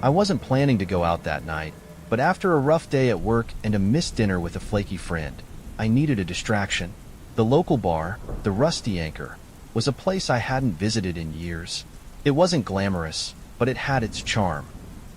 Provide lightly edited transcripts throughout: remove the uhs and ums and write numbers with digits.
I wasn't planning to go out that night, but after a rough day at work and a missed dinner with a flaky friend, I needed a distraction. The local bar, the Rusty Anchor, was a place I hadn't visited in years. It wasn't glamorous, but it had its charm.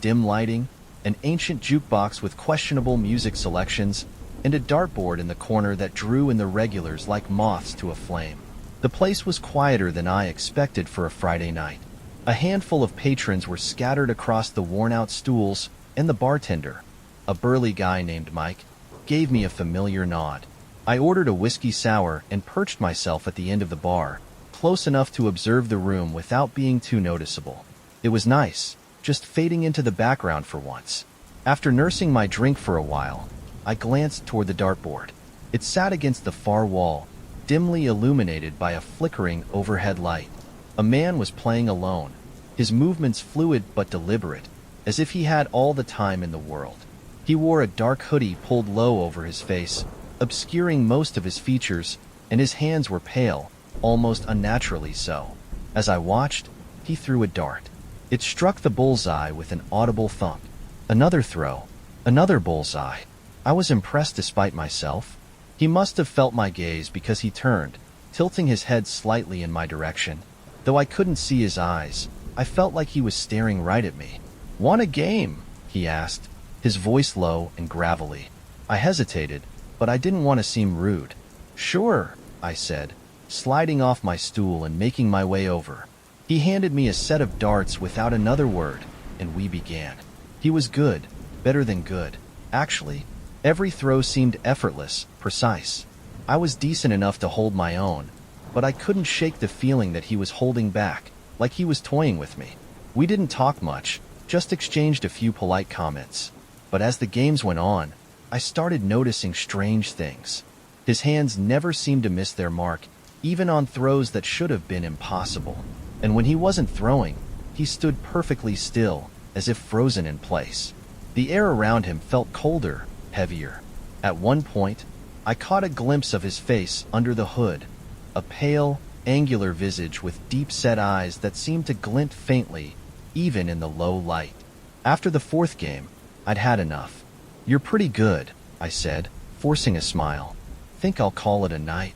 Dim lighting, an ancient jukebox with questionable music selections, and a dartboard in the corner that drew in the regulars like moths to a flame. The place was quieter than I expected for a Friday night. A handful of patrons were scattered across the worn-out stools, and the bartender, a burly guy named Mike, gave me a familiar nod. I ordered a whiskey sour and perched myself at the end of the bar, close enough to observe the room without being too noticeable. It was nice, just fading into the background for once. After nursing my drink for a while, I glanced toward the dartboard. It sat against the far wall, dimly illuminated by a flickering overhead light. A man was playing alone, his movements fluid but deliberate, as if he had all the time in the world. He wore a dark hoodie pulled low over his face, obscuring most of his features, and his hands were pale, almost unnaturally so. As I watched, he threw a dart. It struck the bullseye with an audible thump. Another throw, another bullseye. I was impressed despite myself. He must have felt my gaze because he turned, tilting his head slightly in my direction. Though I couldn't see his eyes, I felt like he was staring right at me. "Want a game?" he asked, his voice low and gravelly. I hesitated, but I didn't want to seem rude. "Sure," I said, sliding off my stool and making my way over. He handed me a set of darts without another word, and we began. He was good, better than good. Actually, every throw seemed effortless, precise. I was decent enough to hold my own, but I couldn't shake the feeling that he was holding back, like he was toying with me. We didn't talk much, just exchanged a few polite comments. But as the games went on, I started noticing strange things. His hands never seemed to miss their mark, even on throws that should have been impossible. And when he wasn't throwing, he stood perfectly still, as if frozen in place. The air around him felt colder, heavier. At one point, I caught a glimpse of his face under the hood, a pale, angular visage with deep-set eyes that seemed to glint faintly, even in the low light. After the fourth game, I'd had enough. "You're pretty good," I said, forcing a smile. "Think I'll call it a night?"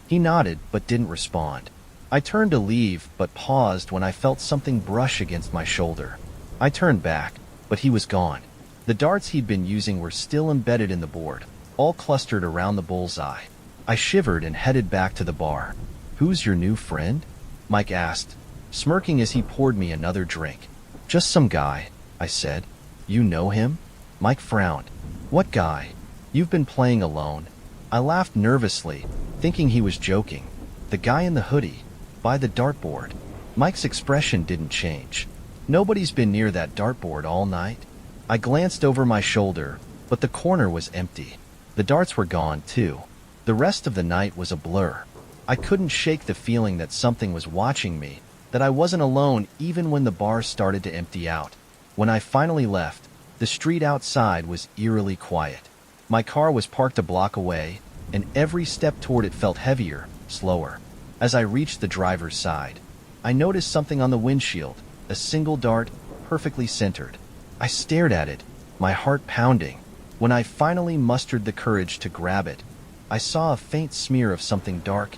He nodded but didn't respond. I turned to leave but paused when I felt something brush against my shoulder. I turned back, but he was gone. The darts he'd been using were still embedded in the board, all clustered around the bullseye. I shivered and headed back to the bar. "Who's your new friend?" Mike asked, smirking as he poured me another drink. "Just some guy," I said. "You know him?" Mike frowned. "What guy? You've been playing alone." I laughed nervously, thinking he was joking. "The guy in the hoodie, by the dartboard." Mike's expression didn't change. "Nobody's been near that dartboard all night?" I glanced over my shoulder, but the corner was empty. The darts were gone, too. The rest of the night was a blur. I couldn't shake the feeling that something was watching me, that I wasn't alone even when the bar started to empty out. When I finally left, the street outside was eerily quiet. My car was parked a block away, and every step toward it felt heavier, slower. As I reached the driver's side, I noticed something on the windshield, a single dart, perfectly centered. I stared at it, my heart pounding. When I finally mustered the courage to grab it, I saw a faint smear of something dark,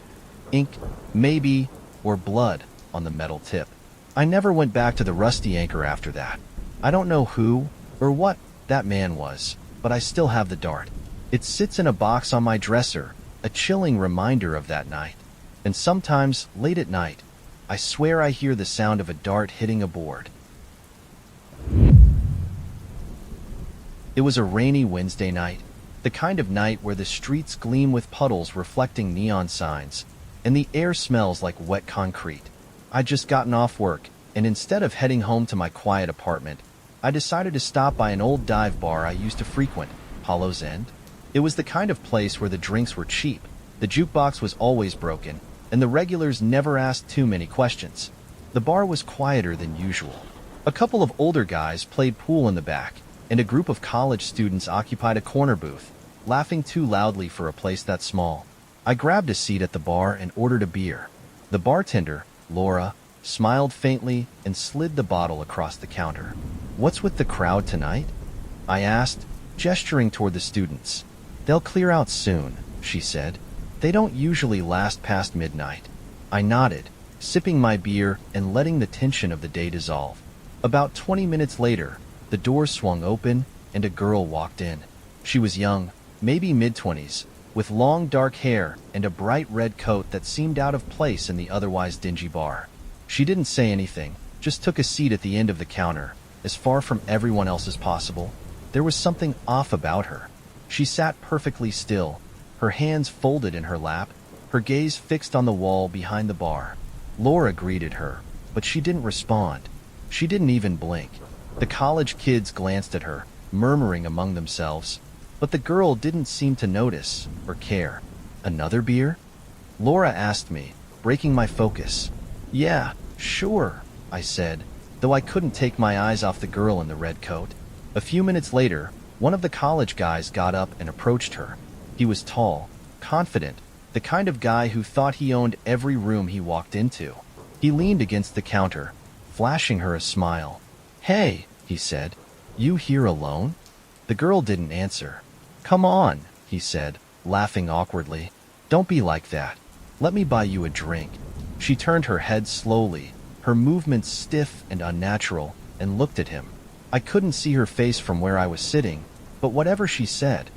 ink, maybe, or blood, on the metal tip. I never went back to the Rusty Anchor after that. I don't know who or what that man was, but I still have the dart. It sits in a box on my dresser, a chilling reminder of that night. And sometimes, late at night, I swear I hear the sound of a dart hitting a board. It was a rainy Wednesday night, the kind of night where the streets gleam with puddles reflecting neon signs, and the air smells like wet concrete. I'd just gotten off work, and instead of heading home to my quiet apartment, I decided to stop by an old dive bar I used to frequent, Hollow's End. It was the kind of place where the drinks were cheap, the jukebox was always broken, and the regulars never asked too many questions. The bar was quieter than usual. A couple of older guys played pool in the back, and a group of college students occupied a corner booth, laughing too loudly for a place that small. I grabbed a seat at the bar and ordered a beer. The bartender, Laura, smiled faintly, and slid the bottle across the counter. "What's with the crowd tonight?" I asked, gesturing toward the students. "They'll clear out soon," she said. "They don't usually last past midnight." I nodded, sipping my beer and letting the tension of the day dissolve. About 20 minutes later, the door swung open and a girl walked in. She was young, maybe mid-20s, with long dark hair and a bright red coat that seemed out of place in the otherwise dingy bar. She didn't say anything, just took a seat at the end of the counter, as far from everyone else as possible. There was something off about her. She sat perfectly still, her hands folded in her lap, her gaze fixed on the wall behind the bar. Laura greeted her, but she didn't respond. She didn't even blink. The college kids glanced at her, murmuring among themselves, but the girl didn't seem to notice or care. "Another beer?" Laura asked me, breaking my focus. "Yeah, sure," I said, though I couldn't take my eyes off the girl in the red coat. A few minutes later, one of the college guys got up and approached her. He was tall, confident, the kind of guy who thought he owned every room he walked into. He leaned against the counter, flashing her a smile. "Hey," he said, "you here alone?" The girl didn't answer. "Come on," he said, laughing awkwardly. "Don't be like that. Let me buy you a drink." She turned her head slowly, her movements stiff and unnatural, and looked at him. I couldn't see her face from where I was sitting, but whatever she said,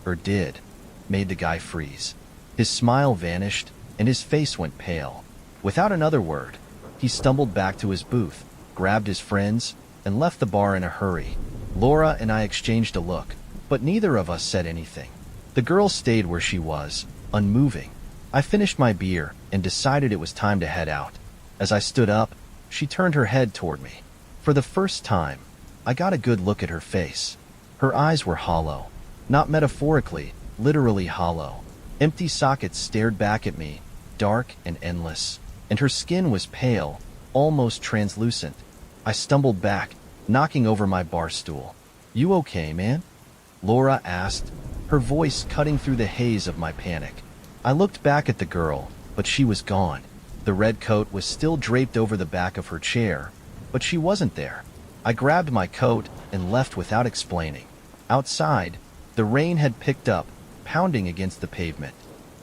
or did, made the guy freeze. His smile vanished, and his face went pale. Without another word, he stumbled back to his booth, grabbed his friends, and left the bar in a hurry. Laura and I exchanged a look, but neither of us said anything. The girl stayed where she was, unmoving. I finished my beer and decided it was time to head out. As I stood up, she turned her head toward me. For the first time, I got a good look at her face. Her eyes were hollow. Not metaphorically, literally hollow. Empty sockets stared back at me, dark and endless, and her skin was pale, almost translucent. I stumbled back, knocking over my bar stool. "You okay, man?" Laura asked, her voice cutting through the haze of my panic. I looked back at the girl, but she was gone. The red coat was still draped over the back of her chair, but she wasn't there. I grabbed my coat and left without explaining. Outside, the rain had picked up, pounding against the pavement.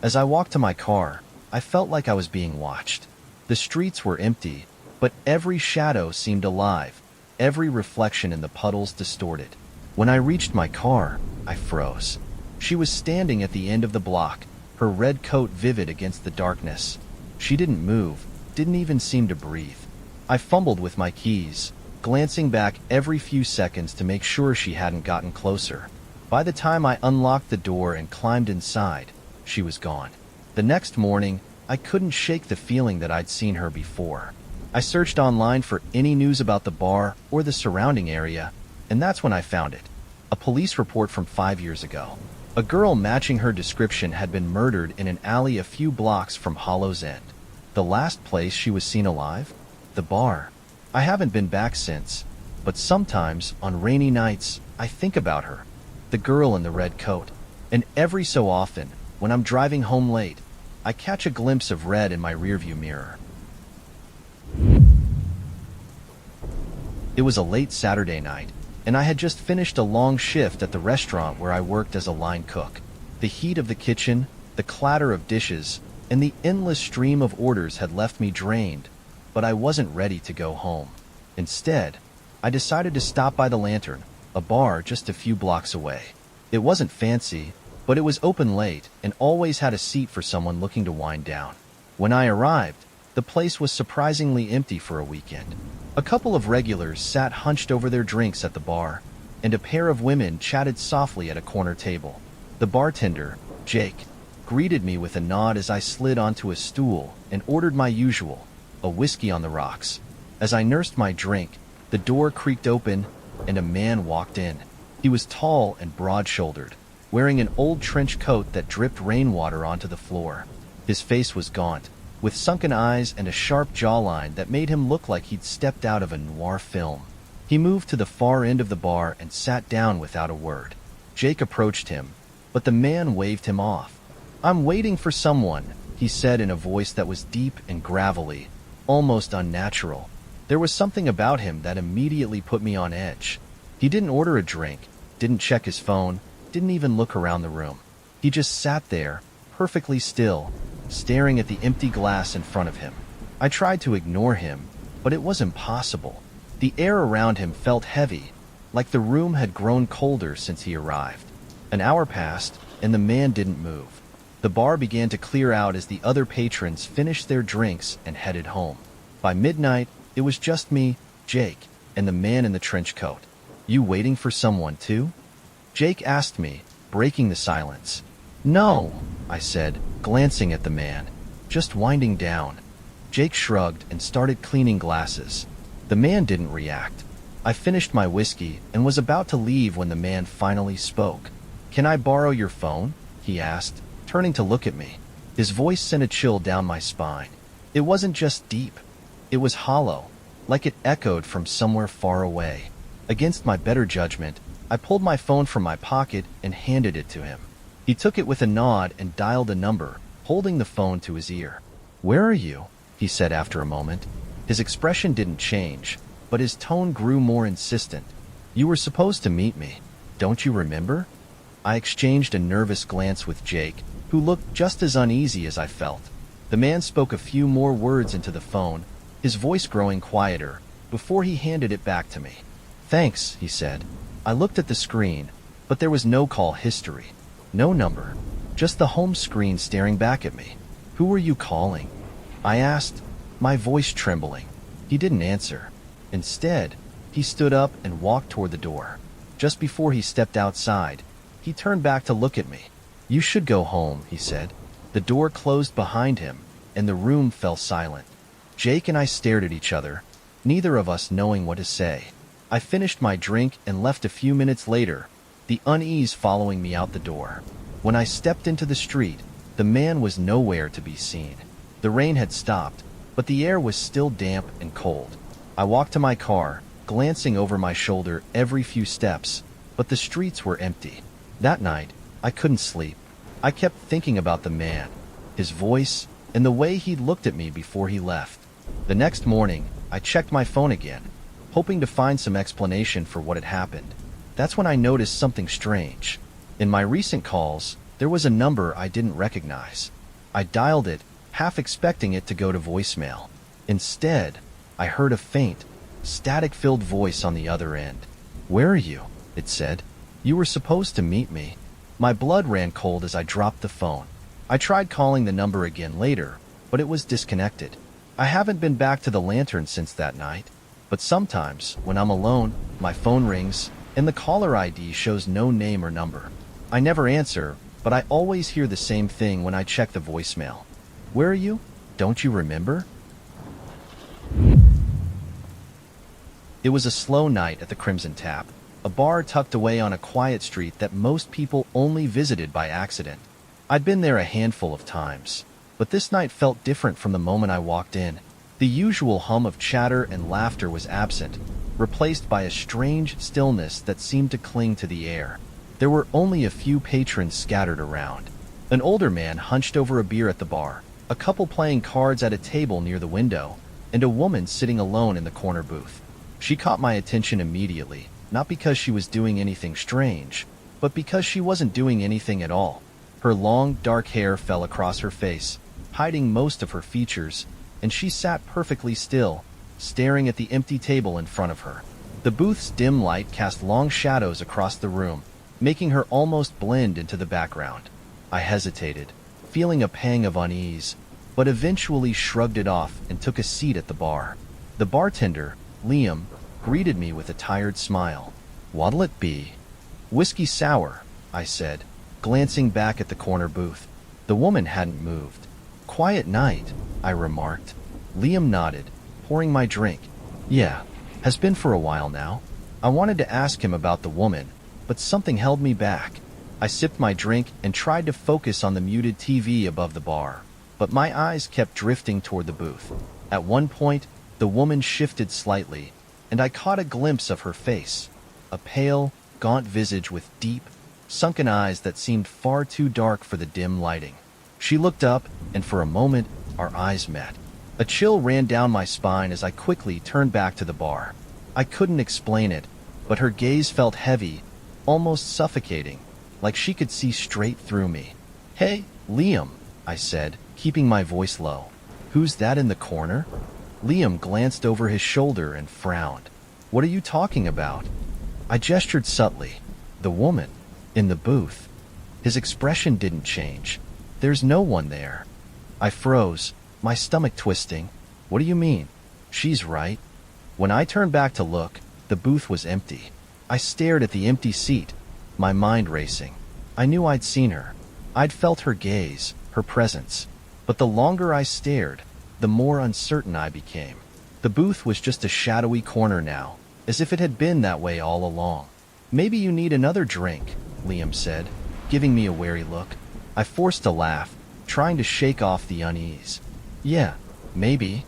As I walked to my car, I felt like I was being watched. The streets were empty, but every shadow seemed alive, every reflection in the puddles distorted. When I reached my car, I froze. She was standing at the end of the block, her red coat vivid against the darkness. She didn't move, didn't even seem to breathe. I fumbled with my keys, glancing back every few seconds to make sure she hadn't gotten closer. By the time I unlocked the door and climbed inside, she was gone. The next morning, I couldn't shake the feeling that I'd seen her before. I searched online for any news about the bar or the surrounding area, and that's when I found it. A police report from 5 years ago. A girl matching her description had been murdered in an alley a few blocks from Hollow's End. The last place she was seen alive? The bar. I haven't been back since, but sometimes, on rainy nights, I think about her. The girl in the red coat. And every so often, when I'm driving home late, I catch a glimpse of red in my rearview mirror. It was a late Saturday night, and I had just finished a long shift at the restaurant where I worked as a line cook. The heat of the kitchen, the clatter of dishes, and the endless stream of orders had left me drained, but I wasn't ready to go home. Instead, I decided to stop by the Lantern, a bar just a few blocks away. It wasn't fancy, but it was open late and always had a seat for someone looking to wind down. When I arrived, the place was surprisingly empty for a weekend. A couple of regulars sat hunched over their drinks at the bar, and a pair of women chatted softly at a corner table. The bartender, Jake, greeted me with a nod as I slid onto a stool and ordered my usual, a whiskey on the rocks. As I nursed my drink, the door creaked open and a man walked in. He was tall and broad-shouldered, wearing an old trench coat that dripped rainwater onto the floor. His face was gaunt, with sunken eyes and a sharp jawline that made him look like he'd stepped out of a noir film. He moved to the far end of the bar and sat down without a word. Jake approached him, but the man waved him off. "I'm waiting for someone," he said in a voice that was deep and gravelly. almost unnatural. There was something about him that immediately put me on edge. He didn't order a drink, didn't check his phone, didn't even look around the room. He just sat there, perfectly still, staring at the empty glass in front of him. I tried to ignore him, but it was impossible. The air around him felt heavy, like the room had grown colder since he arrived. An hour passed, and the man didn't move. The bar began to clear out as the other patrons finished their drinks and headed home. By midnight, it was just me, Jake, and the man in the trench coat. "You waiting for someone too?" Jake asked me, breaking the silence. "No," I said, glancing at the man. "Just winding down." Jake shrugged and started cleaning glasses. The man didn't react. I finished my whiskey and was about to leave when the man finally spoke. "Can I borrow your phone?" he asked, turning to look at me. His voice sent a chill down my spine. It wasn't just deep. It was hollow, like it echoed from somewhere far away. Against my better judgment, I pulled my phone from my pocket and handed it to him. He took it with a nod and dialed a number, holding the phone to his ear. "Where are you?" he said after a moment. His expression didn't change, but his tone grew more insistent. "You were supposed to meet me. Don't you remember?" I exchanged a nervous glance with Jake, who looked just as uneasy as I felt. The man spoke a few more words into the phone, his voice growing quieter, before he handed it back to me. "Thanks," he said. I looked at the screen, but there was no call history. No number. Just the home screen staring back at me. "Who were you calling?" I asked, my voice trembling. He didn't answer. Instead, he stood up and walked toward the door. Just before he stepped outside, he turned back to look at me. "You should go home," he said. The door closed behind him, and the room fell silent. Jake and I stared at each other, neither of us knowing what to say. I finished my drink and left a few minutes later, the unease following me out the door. When I stepped into the street, the man was nowhere to be seen. The rain had stopped, but the air was still damp and cold. I walked to my car, glancing over my shoulder every few steps, but the streets were empty. That night, I couldn't sleep. I kept thinking about the man, his voice, and the way he'd looked at me before he left. The next morning, I checked my phone again, hoping to find some explanation for what had happened. That's when I noticed something strange. In my recent calls, there was a number I didn't recognize. I dialed it, half expecting it to go to voicemail. Instead, I heard a faint, static-filled voice on the other end. "Where are you?" it said. "You were supposed to meet me." My blood ran cold as I dropped the phone. I tried calling the number again later, but it was disconnected. I haven't been back to the lantern since that night, but sometimes, when I'm alone, my phone rings, and the caller ID shows no name or number. I never answer, but I always hear the same thing when I check the voicemail. "Where are you? Don't you remember?" It was a slow night at the Crimson Tap, a bar tucked away on a quiet street that most people only visited by accident. I'd been there a handful of times, but this night felt different from the moment I walked in. The usual hum of chatter and laughter was absent, replaced by a strange stillness that seemed to cling to the air. There were only a few patrons scattered around. An older man hunched over a beer at the bar, a couple playing cards at a table near the window, and a woman sitting alone in the corner booth. She caught my attention immediately, not because she was doing anything strange, but because she wasn't doing anything at all. Her long, dark hair fell across her face, hiding most of her features, and she sat perfectly still, staring at the empty table in front of her. The booth's dim light cast long shadows across the room, making her almost blend into the background. I hesitated, feeling a pang of unease, but eventually shrugged it off and took a seat at the bar. The bartender, Liam, greeted me with a tired smile. "What'll it be?" "Whiskey sour," I said, glancing back at the corner booth. The woman hadn't moved. "Quiet night," I remarked. Liam nodded, pouring my drink. "Yeah, has been for a while now." I wanted to ask him about the woman, but something held me back. I sipped my drink and tried to focus on the muted TV above the bar, but my eyes kept drifting toward the booth. At one point, the woman shifted slightly, and I caught a glimpse of her face, a pale, gaunt visage with deep, sunken eyes that seemed far too dark for the dim lighting. She looked up, and for a moment, our eyes met. A chill ran down my spine as I quickly turned back to the bar. I couldn't explain it, but her gaze felt heavy, almost suffocating, like she could see straight through me. "Hey, Liam," I said, keeping my voice low. "Who's that in the corner?" Liam glanced over his shoulder and frowned. "What are you talking about?" I gestured subtly. "The woman. In the booth." His expression didn't change. "There's no one there." I froze, my stomach twisting. "What do you mean?" "She's right." When I turned back to look, the booth was empty. I stared at the empty seat, my mind racing. I knew I'd seen her. I'd felt her gaze, her presence. But the longer I stared, the more uncertain I became. The booth was just a shadowy corner now, as if it had been that way all along. "Maybe you need another drink," Liam said, giving me a wary look. I forced a laugh, trying to shake off the unease. "Yeah, maybe."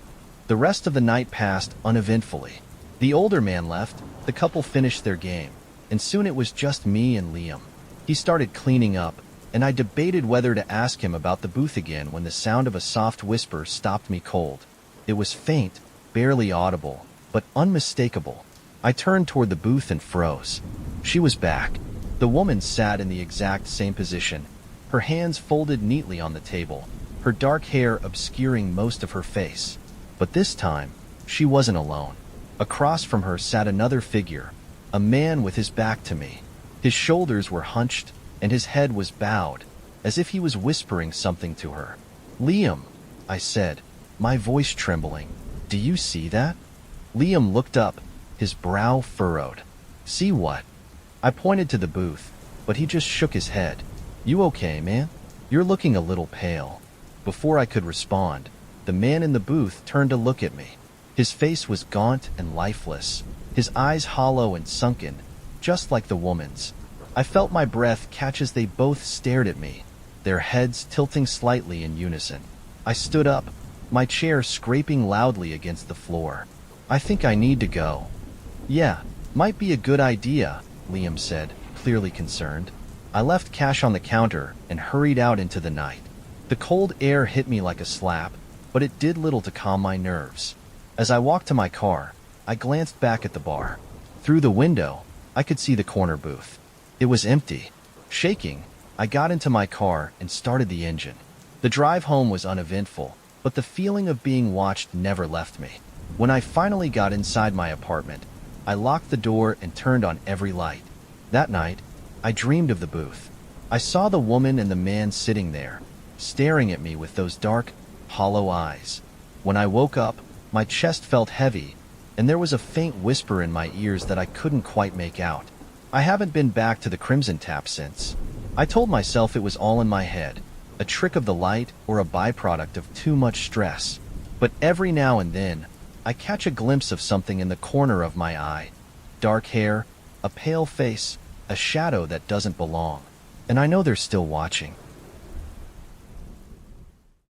The rest of the night passed uneventfully. The older man left, the couple finished their game, and soon it was just me and Liam. He started cleaning up, and I debated whether to ask him about the booth again when the sound of a soft whisper stopped me cold. It was faint, barely audible, but unmistakable. I turned toward the booth and froze. She was back. The woman sat in the exact same position, her hands folded neatly on the table, her dark hair obscuring most of her face. But this time, she wasn't alone. Across from her sat another figure, a man with his back to me. His shoulders were hunched, and his head was bowed, as if he was whispering something to her. "Liam," I said, my voice trembling. "Do you see that?" Liam looked up, his brow furrowed. "See what?" I pointed to the booth, but he just shook his head. "You okay, man? You're looking a little pale." Before I could respond, the man in the booth turned to look at me. His face was gaunt and lifeless, his eyes hollow and sunken, just like the woman's. I felt my breath catch as they both stared at me, their heads tilting slightly in unison. I stood up, my chair scraping loudly against the floor. "I think I need to go." "Yeah, might be a good idea," Liam said, clearly concerned. I left cash on the counter and hurried out into the night. The cold air hit me like a slap, but it did little to calm my nerves. As I walked to my car, I glanced back at the bar. Through the window, I could see the corner booth. It was empty. Shaking, I got into my car and started the engine. The drive home was uneventful, but the feeling of being watched never left me. When I finally got inside my apartment, I locked the door and turned on every light. That night, I dreamed of the booth. I saw the woman and the man sitting there, staring at me with those dark, hollow eyes. When I woke up, my chest felt heavy, and there was a faint whisper in my ears that I couldn't quite make out. I haven't been back to the Crimson Tap since. I told myself it was all in my head, a trick of the light or a byproduct of too much stress. But every now and then, I catch a glimpse of something in the corner of my eye. Dark hair, a pale face, a shadow that doesn't belong. And I know they're still watching.